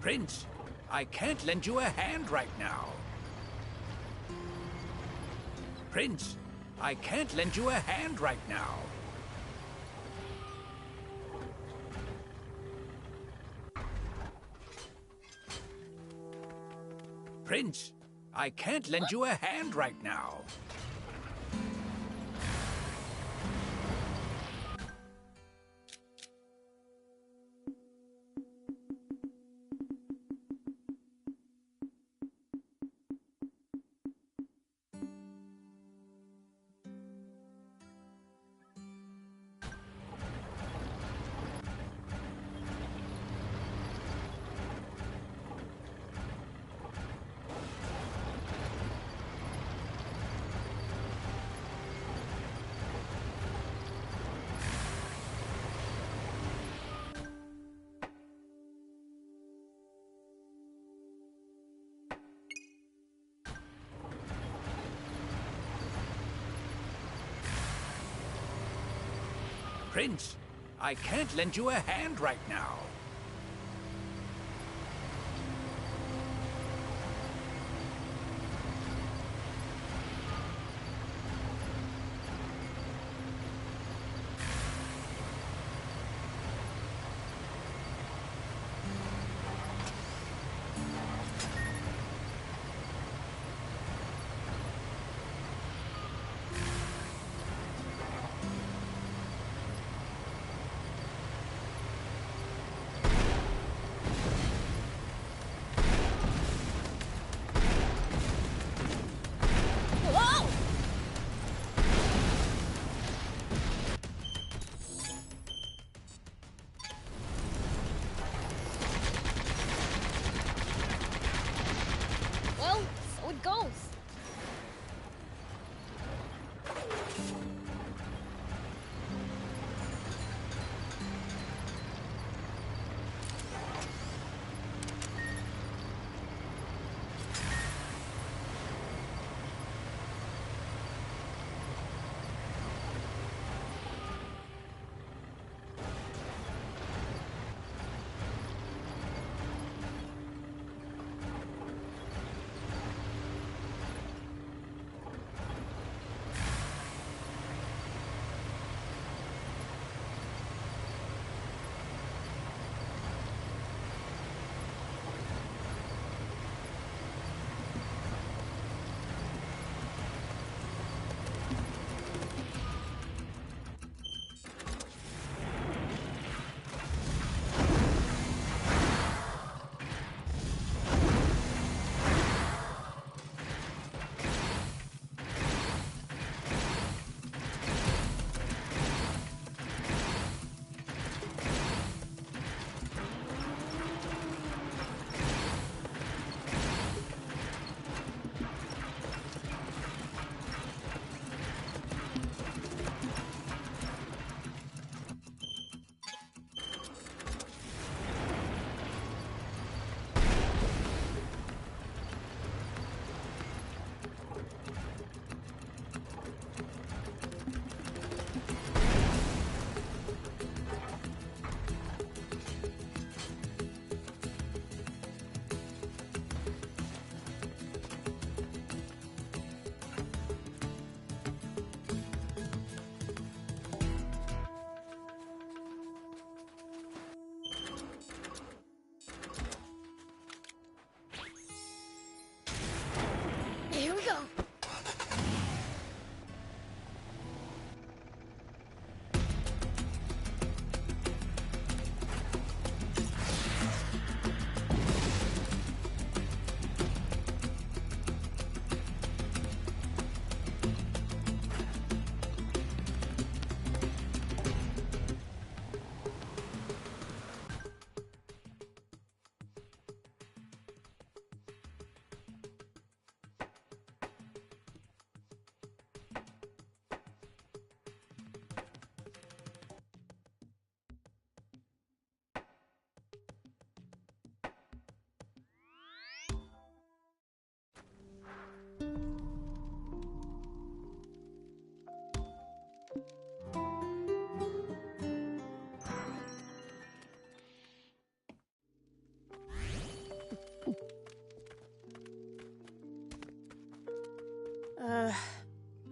Prince, I can't lend you a hand right now. Prince, I can't lend you a hand right now. Prince, I can't lend you a hand right now. Prince, I can't lend you a hand right now.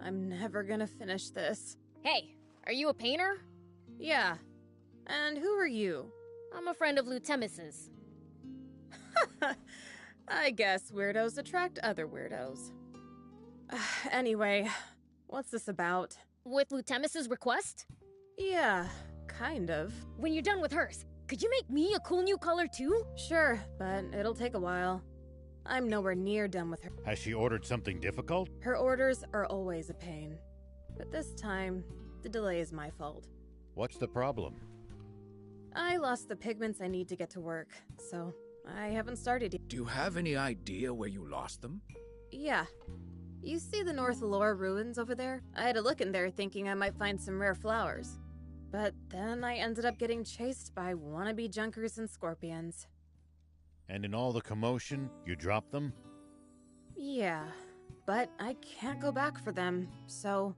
I'm never gonna finish this. Hey, are you a painter? Yeah. And who are you? I'm a friend of Lutemis's. I guess weirdos attract other weirdos. Anyway, what's this about? With Lutemis's request? Yeah, kind of. When you're done with hers, could you make me a cool new color too? Sure, but it'll take a while. I'm nowhere near done with her. Has she ordered something difficult? Her orders are always a pain. But this time, the delay is my fault. What's the problem? I lost the pigments I need to get to work, so I haven't started yet. Do you have any idea where you lost them? Yeah. You see the North Lore ruins over there? I had a look in there thinking I might find some rare flowers. But then I ended up getting chased by wannabe junkers and scorpions. And in all the commotion, you dropped them? Yeah, but I can't go back for them, so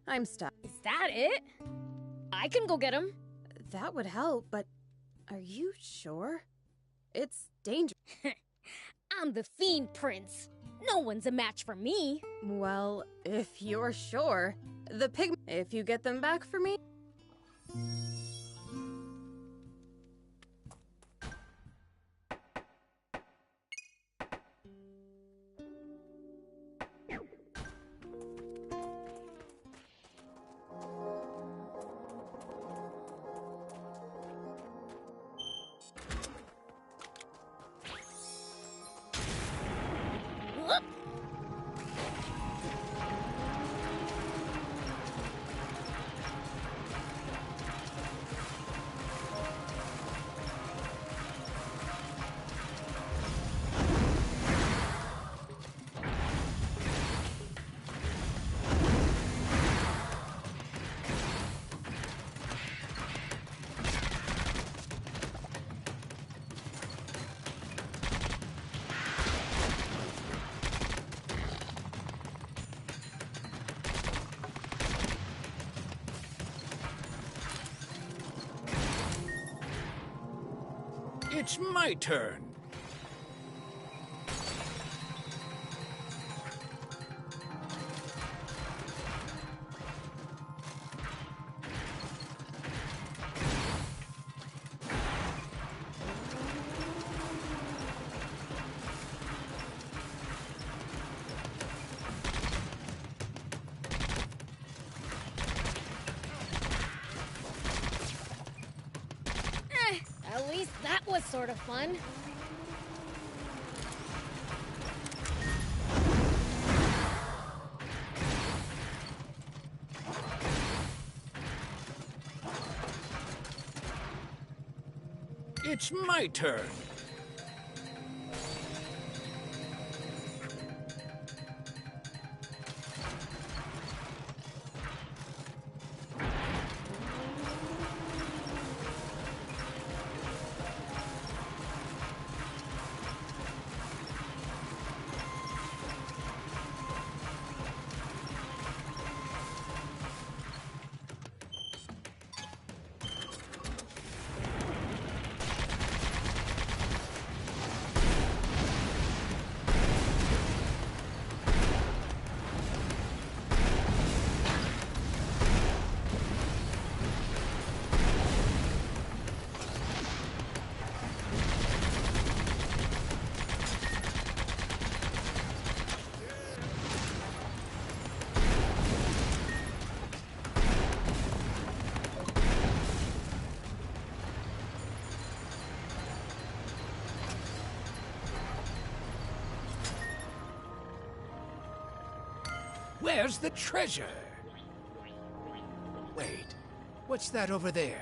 I'm stuck. Is that it? I can go get him. That would help, but are you sure? It's dangerous. I'm the Fiend Prince. No one's a match for me. Well, if you're sure, the if you get them back for me. Whoop. It's my turn. At least that was sort of fun. It's my turn. Where's the treasure? Wait, what's that over there?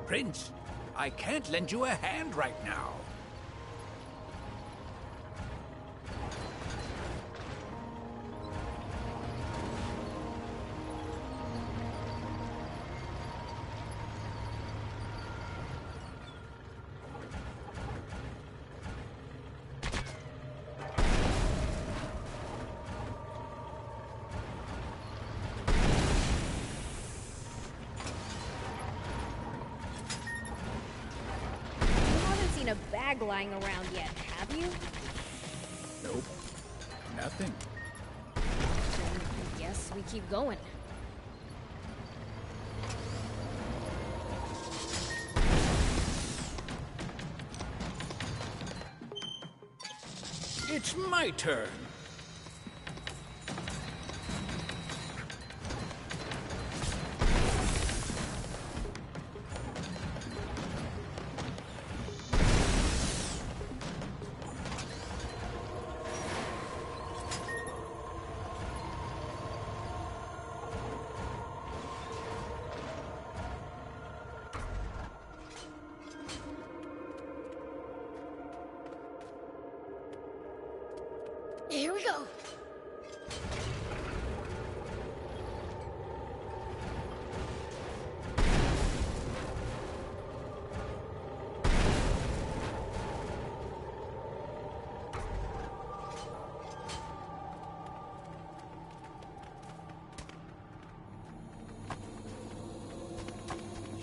Prince, I can't lend you a hand right now. bag lying around yet, have you? Nope. Nothing. Then I guess we keep going. It's my turn. Here we go.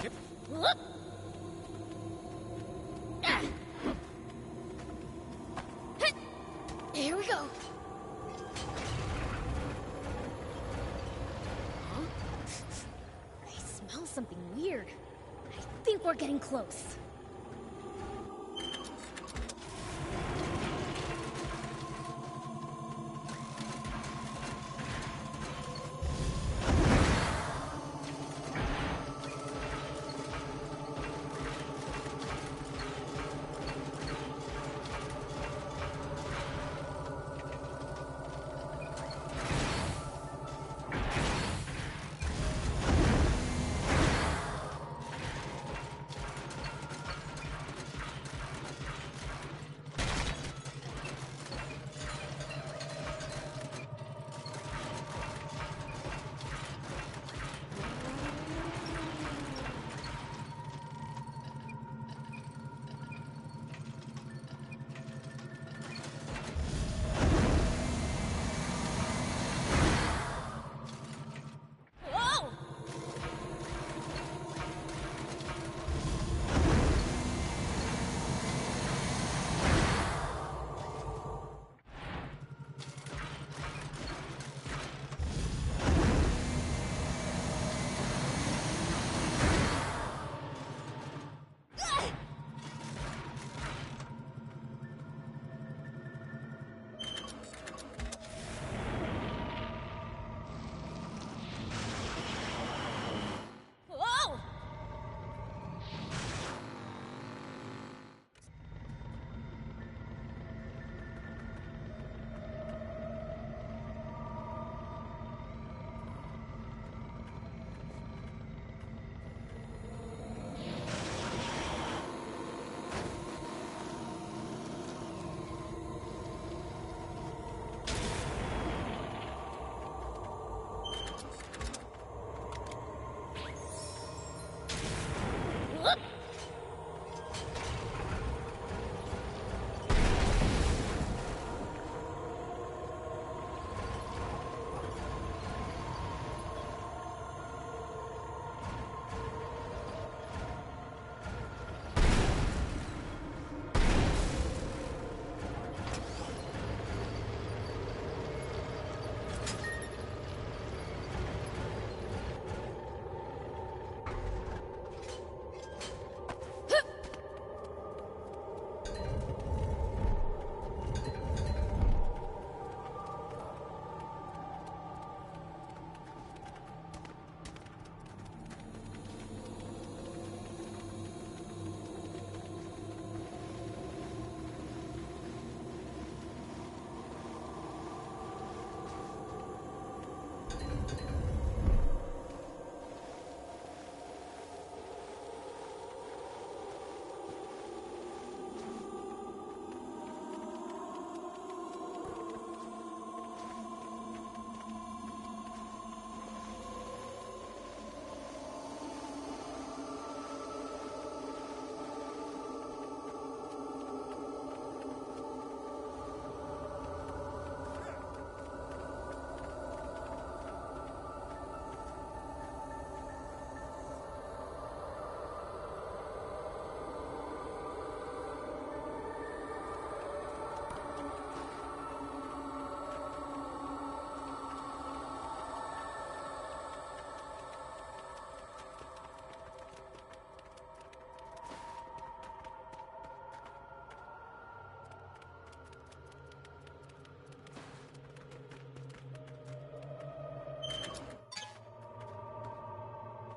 Yep. Whoop. Ah. Hit. Here we go. Huh? I smell something weird. I think we're getting close.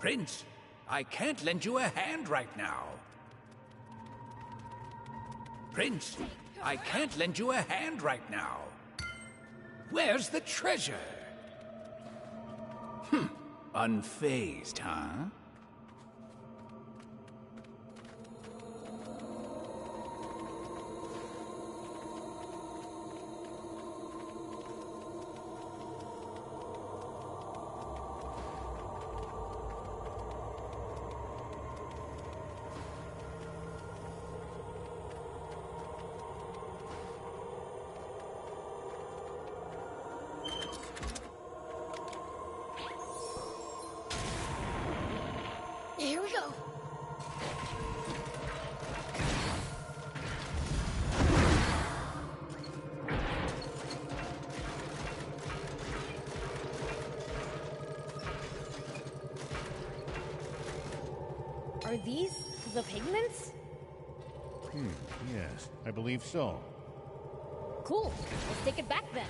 Prince, I can't lend you a hand right now. Prince, I can't lend you a hand right now. Where's the treasure? Unfazed, huh? Here we go. Are these the pigments? Yes, I believe so. Cool. Let's take it back then.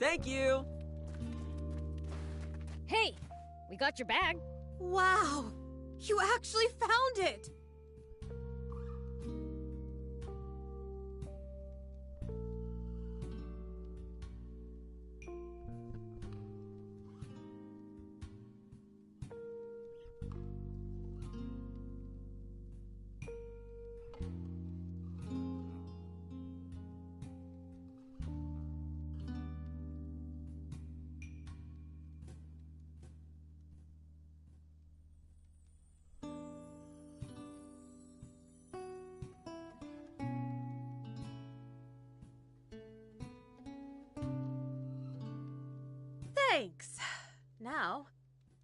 Thank you! Hey, we got your bag. Wow! You actually found it! Thanks. Now,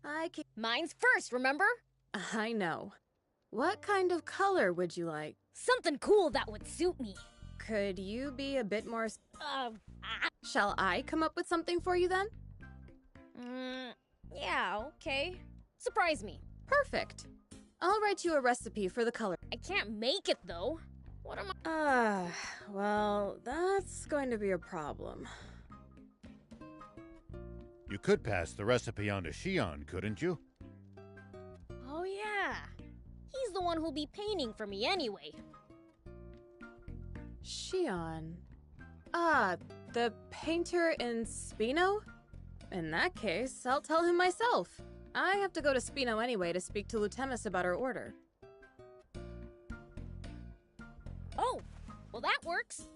I can... Mine's first, remember? I know. What kind of color would you like? Something cool that would suit me. Could you be a bit more... Ah, Shall I come up with something for you then? yeah, okay. Surprise me. Perfect. I'll write you a recipe for the color. I can't make it, though. What am I... Well, that's going to be a problem. You could pass the recipe on to Xion, couldn't you? Oh, yeah. He's the one who'll be painting for me anyway. Xion. The painter in Spino? In that case, I'll tell him myself. I have to go to Spino anyway to speak to Lutemis about our order. Oh, well that works.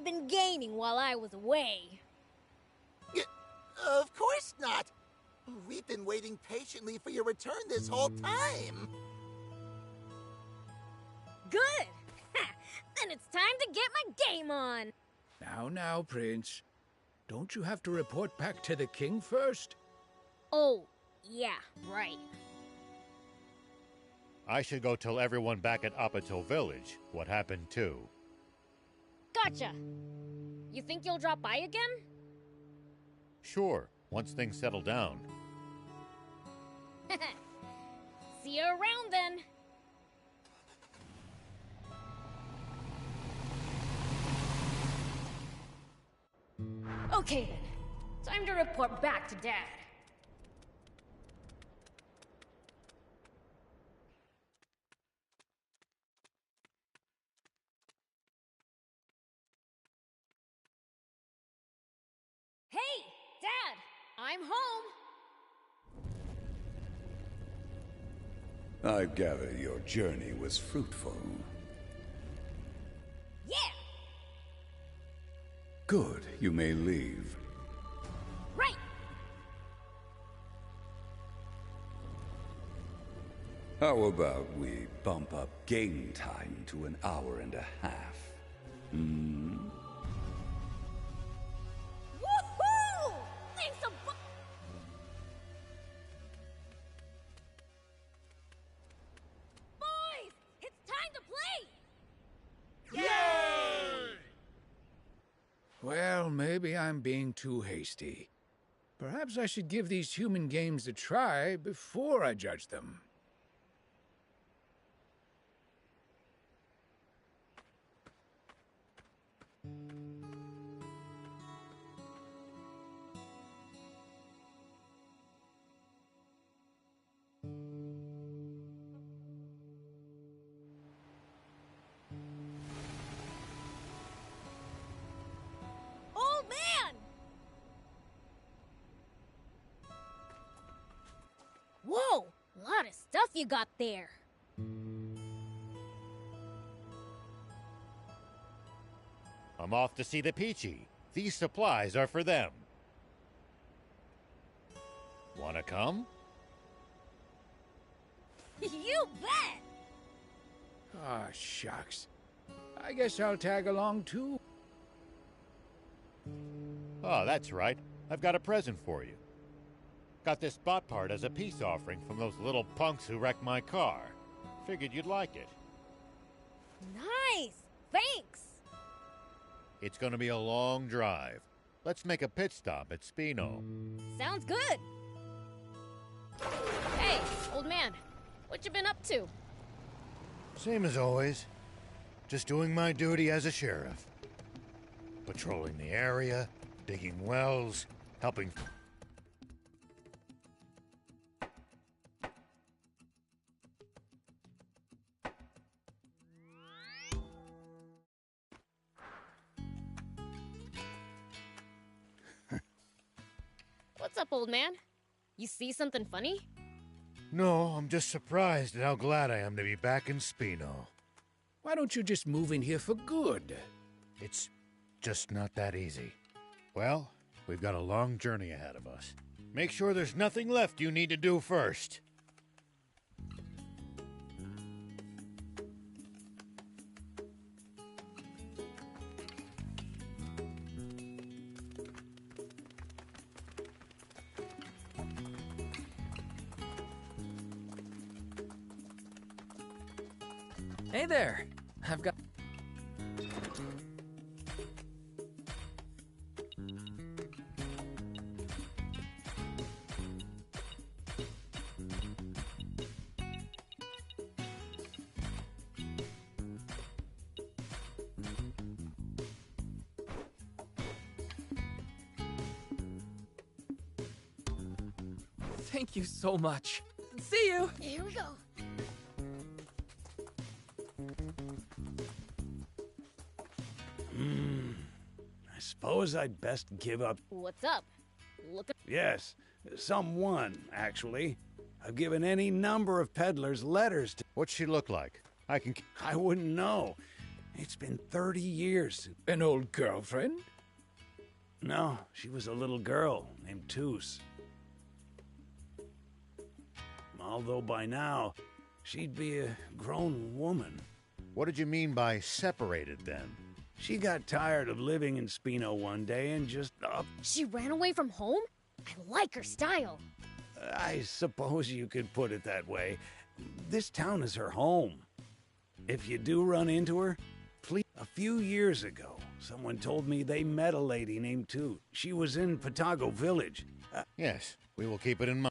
have been gaining while I was away. Of course not. We've been waiting patiently for your return this whole time. Good! Then it's time to get my game on! Now, Prince. Don't you have to report back to the king first? Oh, yeah, right. I should go tell everyone back at Apatow Village what happened too. Gotcha! You think you'll drop by again? Sure, once things settle down. See you around then! Okay then, time to report back to Dad. Hey, Dad! I'm home! I gather your journey was fruitful. Yeah! Good, you may leave. Right! How about we bump up game time to an hour and a half? Hmm? Woohoo! Thanks a bu- Boys! It's time to play! Well, maybe I'm being too hasty. Perhaps I should give these human games a try before I judge them. Old man! Whoa! A lot of stuff you got there. I'm off to see the Peachy. These supplies are for them. Wanna come? You bet! Ah, shucks. I guess I'll tag along too. Oh, that's right. I've got a present for you. Got this spot part as a peace offering from those little punks who wrecked my car. Figured you'd like it. Nice! Thanks! It's gonna be a long drive. Let's make a pit stop at Spino. Sounds good! Hey, old man. What you been up to? Same as always. Just doing my duty as a sheriff. Patrolling the area, digging wells, helping... What's up, old man? You see something funny? No, I'm just surprised at how glad I am to be back in Spino. Why don't you just move in here for good? It's just not that easy. Well, we've got a long journey ahead of us. Make sure there's nothing left you need to do first. Hey there! I've got... Thank you so much. See you! Here we go. I suppose I'd best give up. What's up? Look at... Yes, someone, actually. I've given any number of peddlers letters to... What's she look like? I can... I wouldn't know. It's been 30 years. An old girlfriend? No, she was a little girl named Toos. Although by now, she'd be a grown woman. What did you mean by separated then? She got tired of living in Spino one day and just up. She ran away from home? I like her style. I suppose you could put it that way. This town is her home. If you do run into her, please. A few years ago, someone told me they met a lady named Toot. She was in Patago Village. Yes, we will keep it in mind.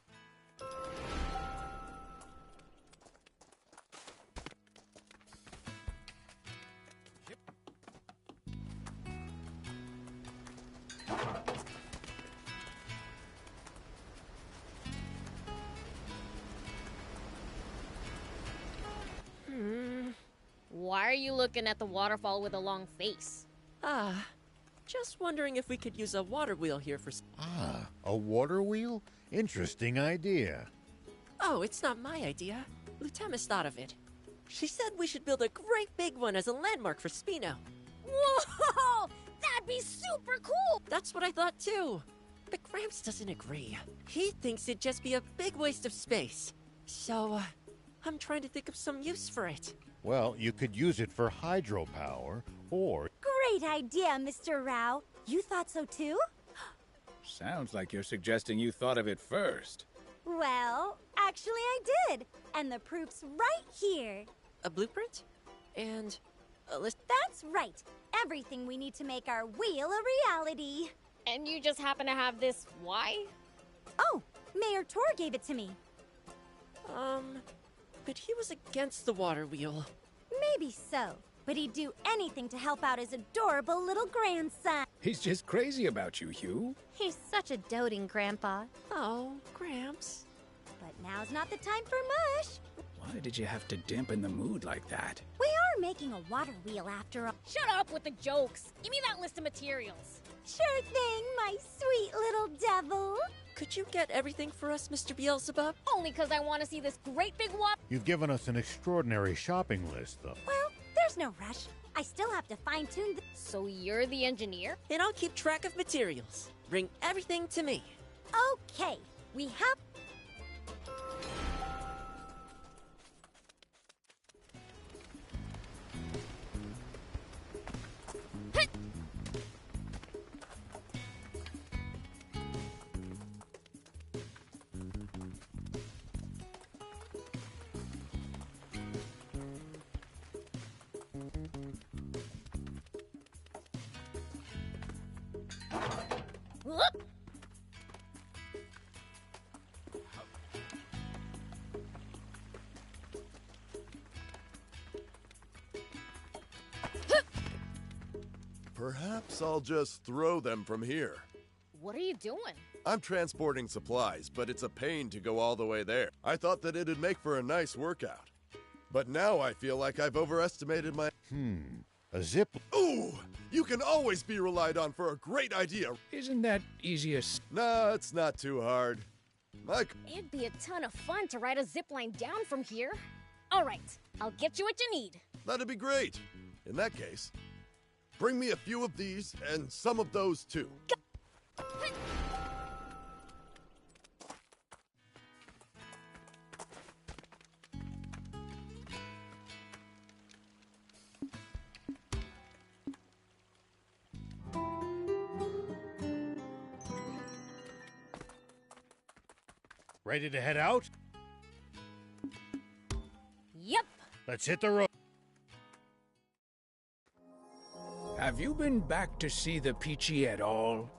Why are you looking at the waterfall with a long face? Just wondering if we could use a water wheel here for... Ah, a water wheel? Interesting idea. Oh, it's not my idea. Lutemis thought of it. She said we should build a great big one as a landmark for Spino. Whoa! That'd be super cool! That's what I thought too. But Gramps doesn't agree. He thinks it'd just be a big waste of space. So, I'm trying to think of some use for it. Well, you could use it for hydropower, or... Great idea, Mr. Rao. You thought so too? Sounds like you're suggesting you thought of it first. Well, actually I did. And the proof's right here. A blueprint? And a list? That's right. Everything we need to make our wheel a reality. And you just happen to have this why? Oh, Mayor Tor gave it to me. But he was against the water wheel. Maybe so. But he'd do anything to help out his adorable little grandson. He's just crazy about you, Hugh. He's such a doting grandpa. Oh, Gramps. But now's not the time for mush. Why did you have to dampen the mood like that? We are making a water wheel after all. Shut up with the jokes. Give me that list of materials. Sure thing, my sweet little devil. Could you get everything for us, Mr. Beelzebub? Only because I want to see this great big You've given us an extraordinary shopping list, though. Well, there's no rush. I still have to fine-tune the... So you're the engineer? And I'll keep track of materials. Bring everything to me. Okay, we have... Whoop! Perhaps I'll just throw them from here. What are you doing? I'm transporting supplies, but it's a pain to go all the way there. I thought that it'd make for a nice workout. But now I feel like I've overestimated my... A zip... Ooh! You can always be relied on for a great idea. Isn't that easiest? Nah, it's not too hard. It'd be a ton of fun to ride a zipline down from here. All right, I'll get you what you need. That'd be great. In that case, bring me a few of these and some of those too. Ready to head out? Yep. Let's hit the road. Have you been back to see the Peachy at all?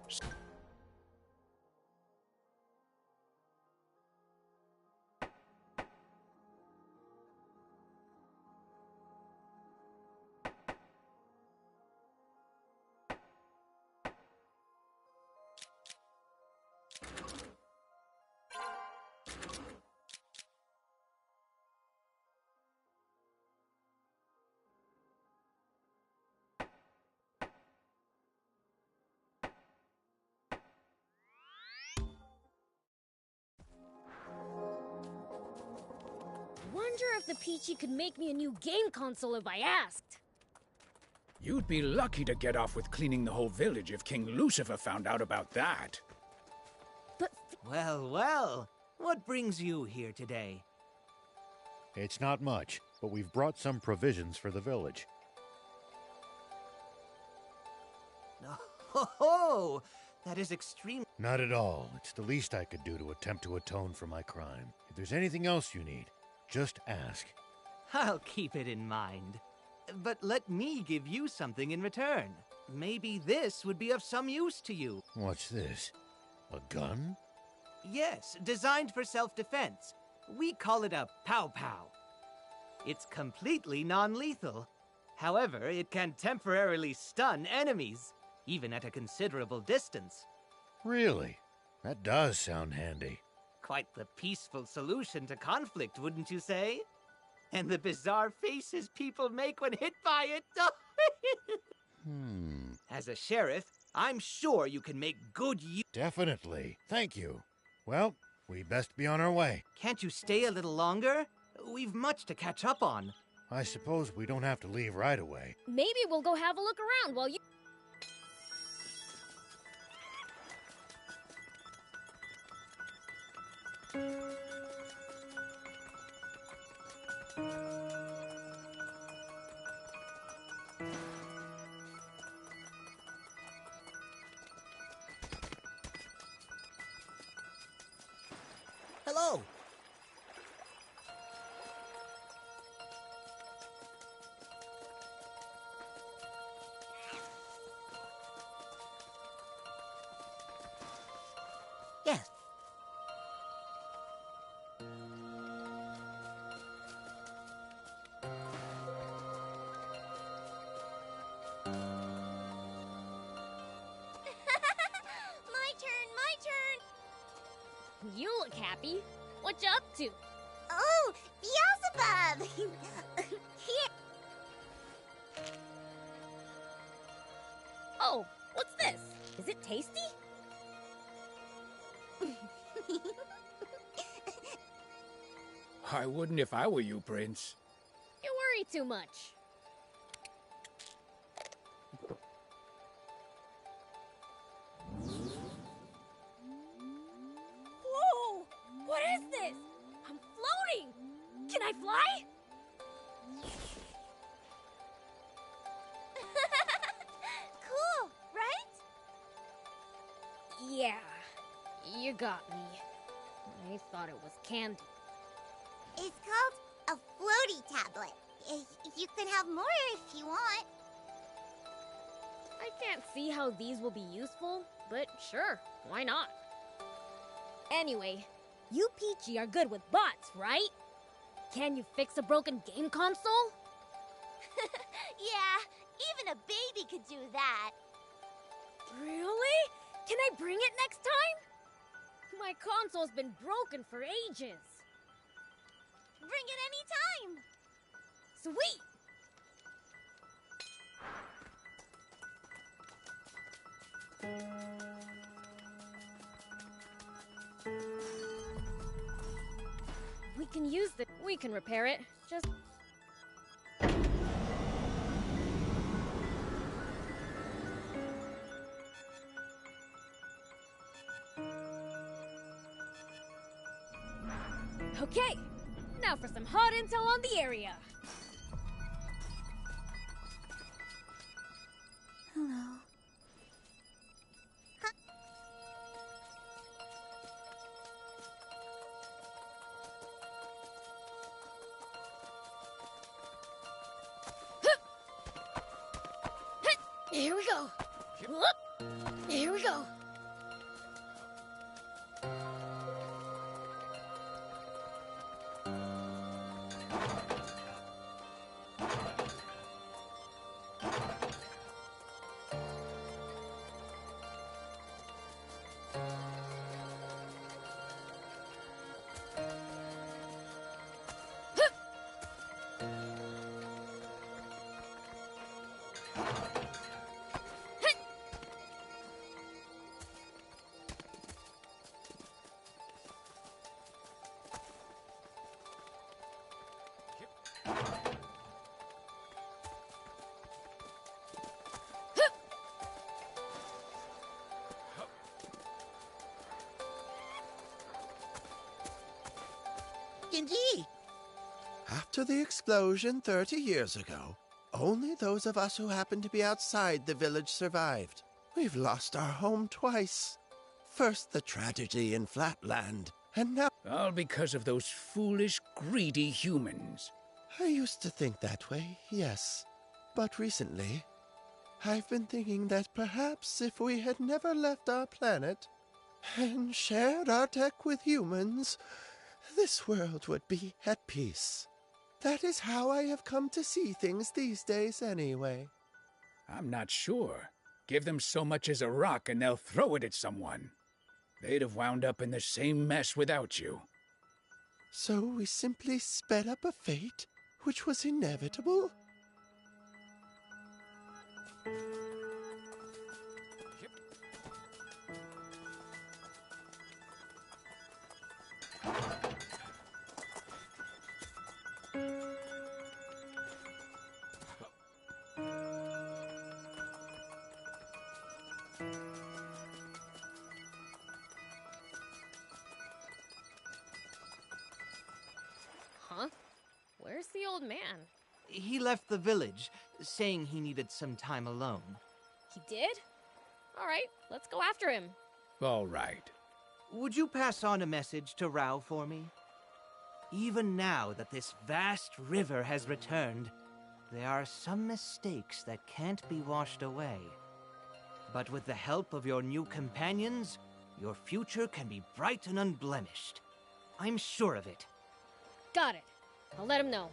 Wonder if the Peachy could make me a new game console if I asked. You'd be lucky to get off with cleaning the whole village if King Lucifer found out about that. Well, well. What brings you here today? It's not much, but we've brought some provisions for the village. Oh, that is extreme. Not at all. It's the least I could do to attempt to atone for my crime. If there's anything else you need, just ask. I'll keep it in mind. But let me give you something in return. Maybe this would be of some use to you. What's this? A gun? Yes, designed for self-defense. We call it a pow-pow. It's completely non-lethal. However, it can temporarily stun enemies, even at a considerable distance. Really? That does sound handy. Quite the peaceful solution to conflict, wouldn't you say? And the bizarre faces people make when hit by it. As a sheriff, I'm sure you can make good use. Definitely. Thank you. Well, we best be on our way. Can't you stay a little longer? We've much to catch up on. I suppose we don't have to leave right away. Maybe we'll go have a look around while you... Hello. Yes. My turn. You look happy. What you up to? Oh, Beelzebub! Here. Oh, what's this? Is it tasty? I wouldn't if I were you, Prince. You worry too much. Whoa! What is this? I'm floating! Can I fly? Cool, right? Yeah, you got me. I thought it was candy. It's called a floaty tablet. You could have more if you want. I can't see how these will be useful, but sure, why not? Anyway, you Peachy are good with bots, right? Can you fix a broken game console? Yeah, even a baby could do that. Really? Can I bring it next time? My console's been broken for ages. Bring it anytime. Sweet! We can use the... We can repair it. Just... Okay, now for some hot intel on the area. Hello. Here we go. Whoop. Here we go. indeed. After the explosion 30 years ago, only those of us who happened to be outside the village survived. We've lost our home twice. First the tragedy in Flatland, and now... All because of those foolish, greedy humans. I used to think that way, yes. But recently, I've been thinking that perhaps if we had never left our planet and shared our tech with humans, this world would be at peace. That is how I have come to see things these days anyway. I'm not sure. Give them so much as a rock and they'll throw it at someone. They'd have wound up in the same mess without you. So we simply sped up a fate which was inevitable? Huh? Where's the old man? He left the village, saying he needed some time alone. He did? All right, let's go after him. All right. Would you pass on a message to Rao for me? Even now that this vast river has returned, there are some mistakes that can't be washed away. But with the help of your new companions, your future can be bright and unblemished. I'm sure of it. Got it. I'll let him know.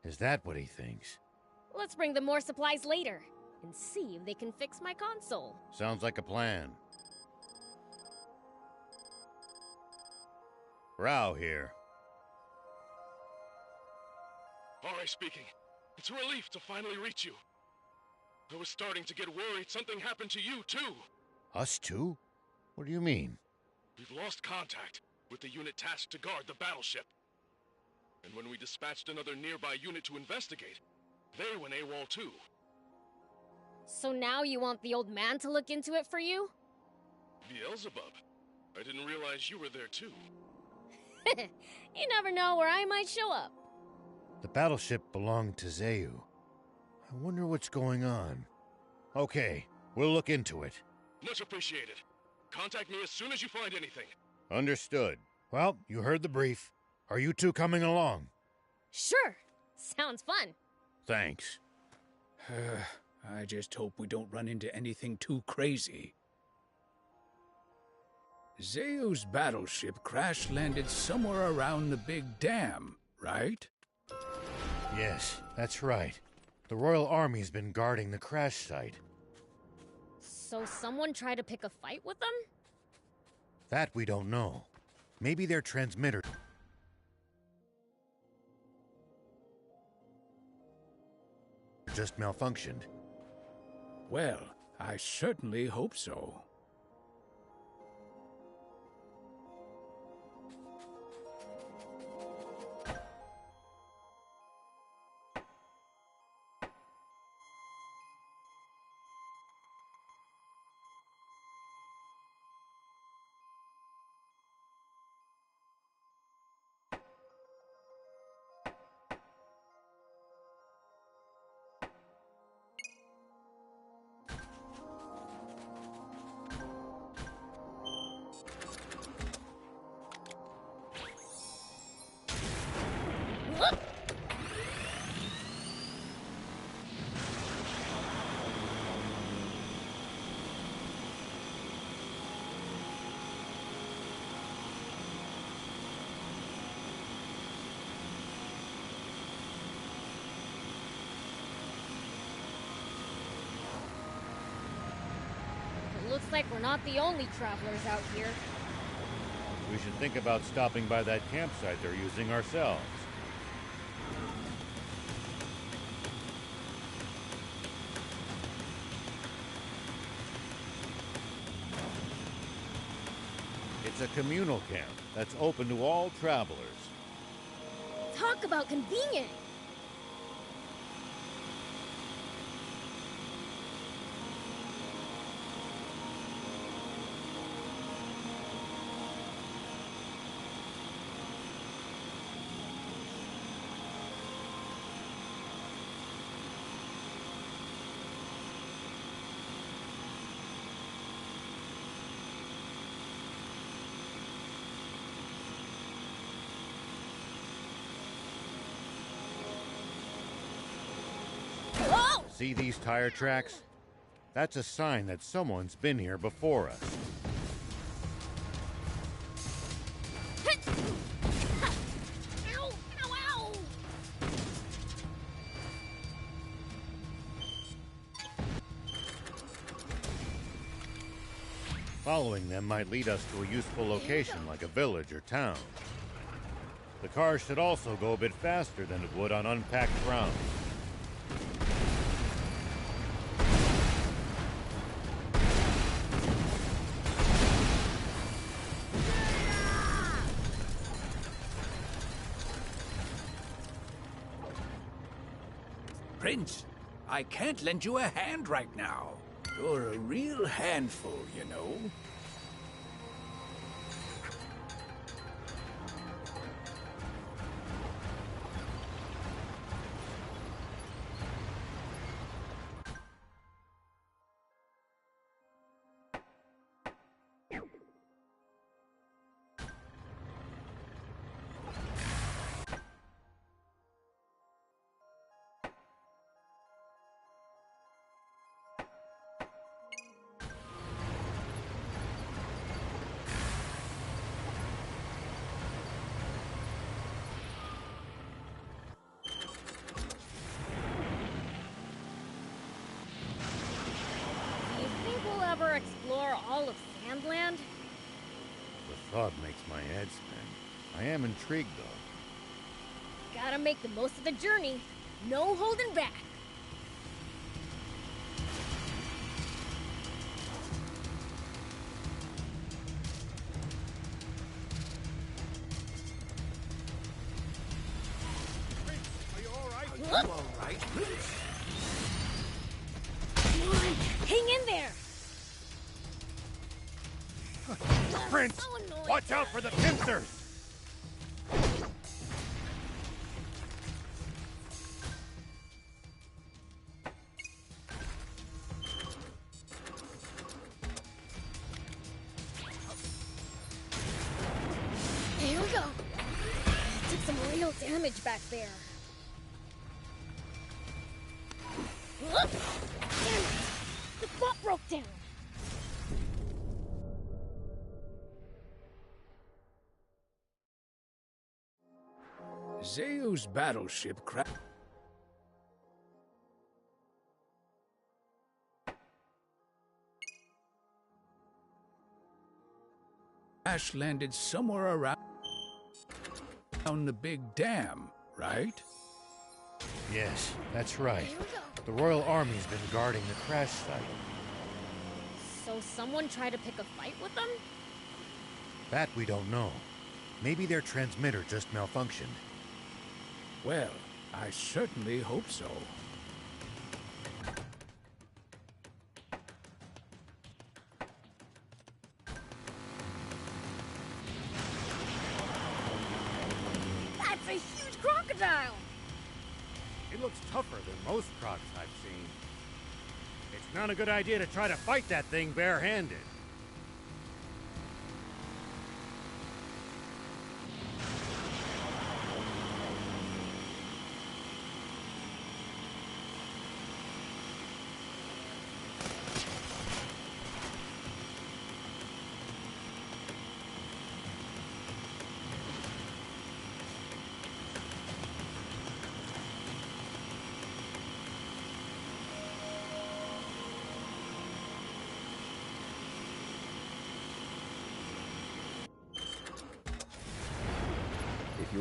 Is that what he thinks? Let's bring them more supplies later and see if they can fix my console. Sounds like a plan. Rao here. Ari speaking. It's a relief to finally reach you. I was starting to get worried something happened to you, too. Us too? What do you mean? We've lost contact with the unit tasked to guard the battleship. And when we dispatched another nearby unit to investigate, they went AWOL too. So now you want the old man to look into it for you? Beelzebub. I didn't realize you were there too. You never know where I might show up. The battleship belonged to Zayu. I wonder what's going on. Okay, we'll look into it. Much appreciated. Contact me as soon as you find anything. Understood. Well, you heard the brief. Are you two coming along? Sure. Sounds fun. Thanks. I just hope we don't run into anything too crazy. Zayu's battleship crash-landed somewhere around the big dam, right? Yes, that's right. The Royal Army's been guarding the crash site. So someone tried to pick a fight with them? That we don't know. Maybe their transmitter just malfunctioned. Well, I certainly hope so. like we're not the only travelers out here. We should think about stopping by that campsite they're using ourselves. It's a communal camp that's open to all travelers. Talk about convenient! See these tire tracks? That's a sign that someone's been here before us. Ow! Ow! Ow! Following them might lead us to a useful location like a village or town. The car should also go a bit faster than it would on unpacked ground. Prince, I can't lend you a hand right now. You're a real handful, you know. Explore all of Sandland? The thought makes my head spin. I am intrigued, though. Gotta make the most of the journey. No holding back. Are you all right? Are you all right? Come on, hang in there. Prince, So watch out for the pincers! Here we go. Took some real damage back there. Damn it! The bot broke down. Zeus' battleship crash landed somewhere around the big dam, right? Yes, that's right. The Royal Army's been guarding the crash site. So someone tried to pick a fight with them? That we don't know. Maybe their transmitter just malfunctioned. Well, I certainly hope so. That's a huge crocodile! It looks tougher than most crocs I've seen. It's not a good idea to try to fight that thing barehanded.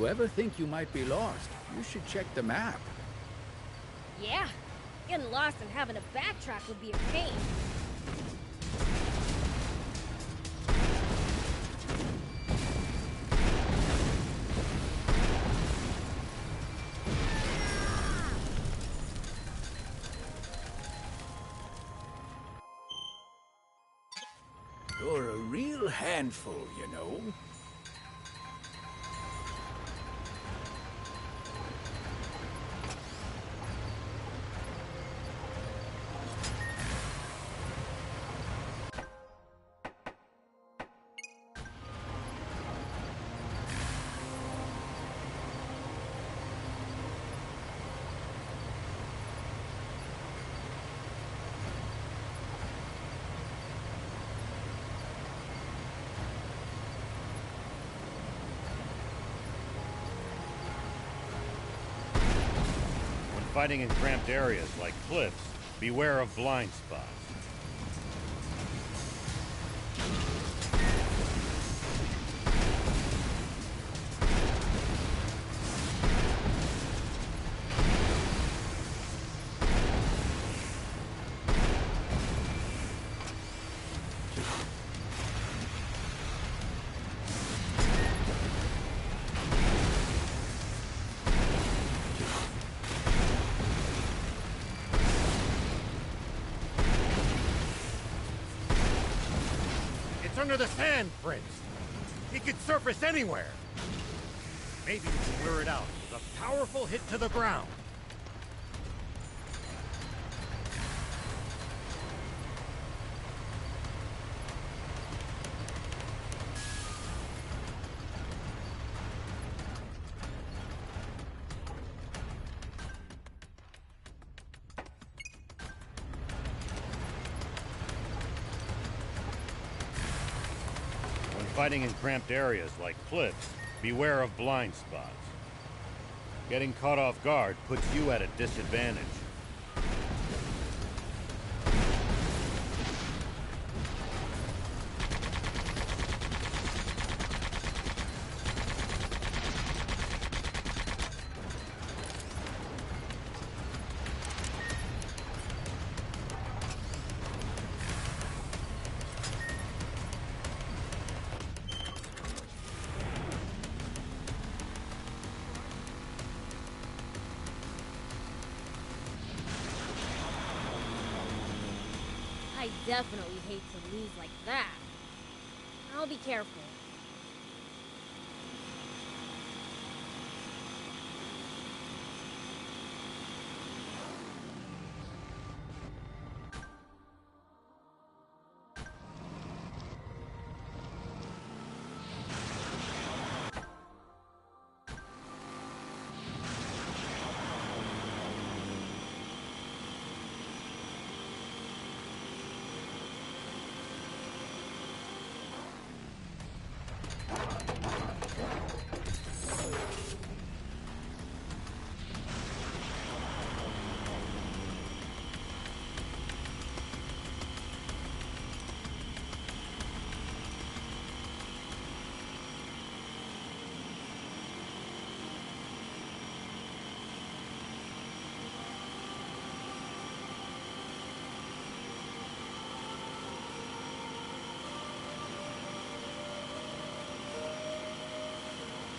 you ever think you might be lost, you should check the map. Yeah, getting lost and having to backtrack would be a pain. You're a real handful, you know. Fighting in cramped areas like cliffs, beware of blind spots. Under the sand, Prince. He could surface anywhere. Maybe we can lure it out with a powerful hit to the ground. Fighting in cramped areas like cliffs, beware of blind spots. Getting caught off guard puts you at a disadvantage. I definitely hate to lose like that. I'll be careful.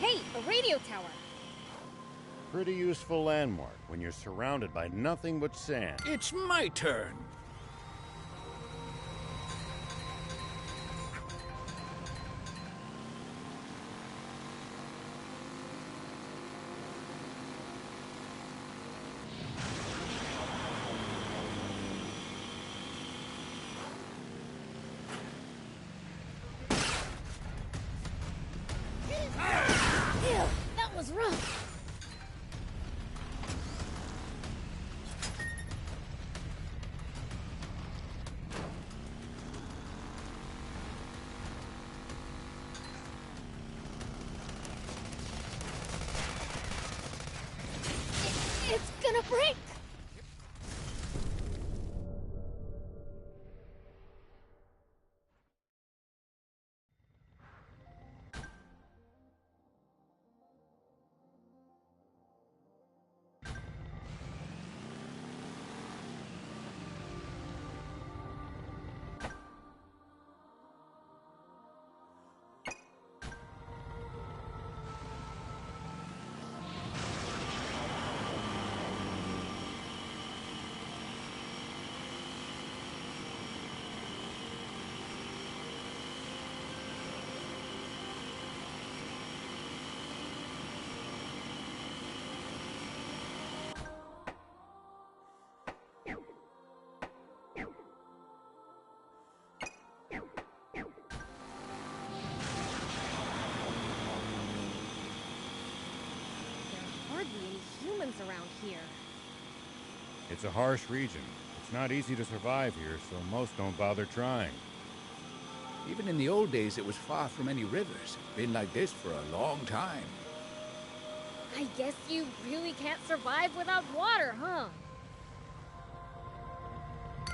Hey, a radio tower! Pretty useful landmark when you're surrounded by nothing but sand. It's my turn. That was rough. It's gonna break. things around here. It's a harsh region. It's not easy to survive here, so most don't bother trying. Even in the old days, it was far from any rivers. Been like this for a long time. I guess you really can't survive without water, huh?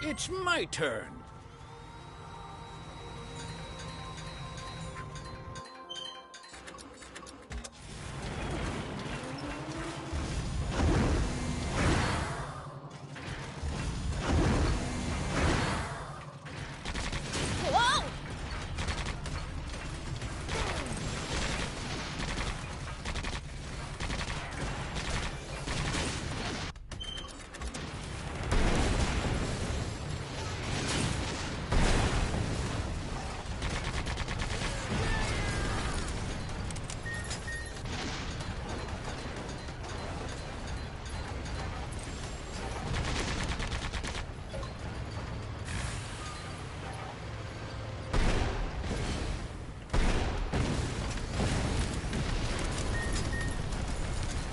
It's my turn. Whoa!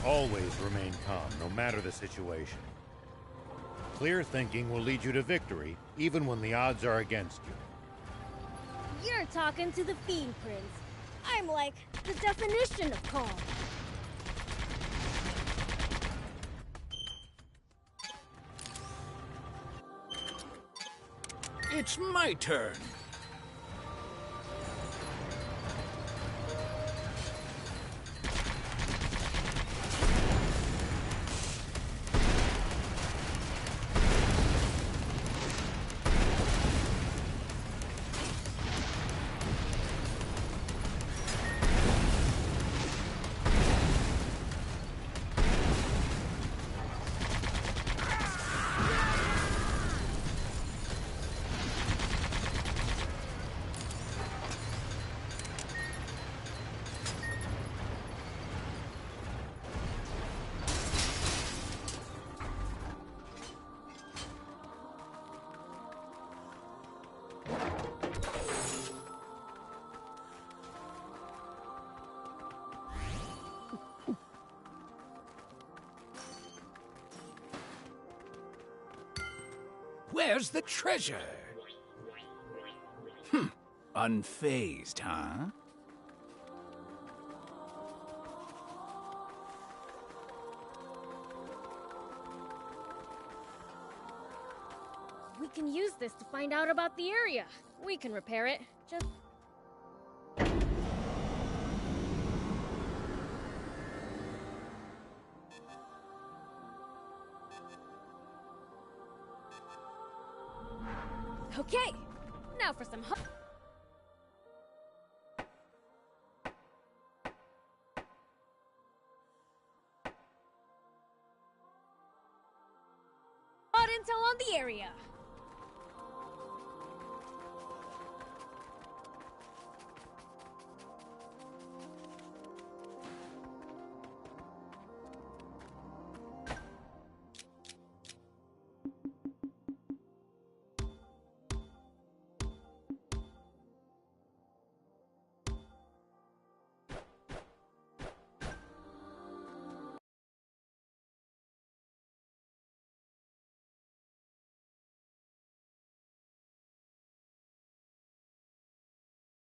Always remain calm, no matter the situation. Clear thinking will lead you to victory, even when the odds are against you. You're talking to the Fiend Prince. I'm like the definition of calm. It's my turn. Where's the treasure? Unfazed, huh? We can use this to find out about the area. We can repair it. Just... Okay, now for some hot intel on the area.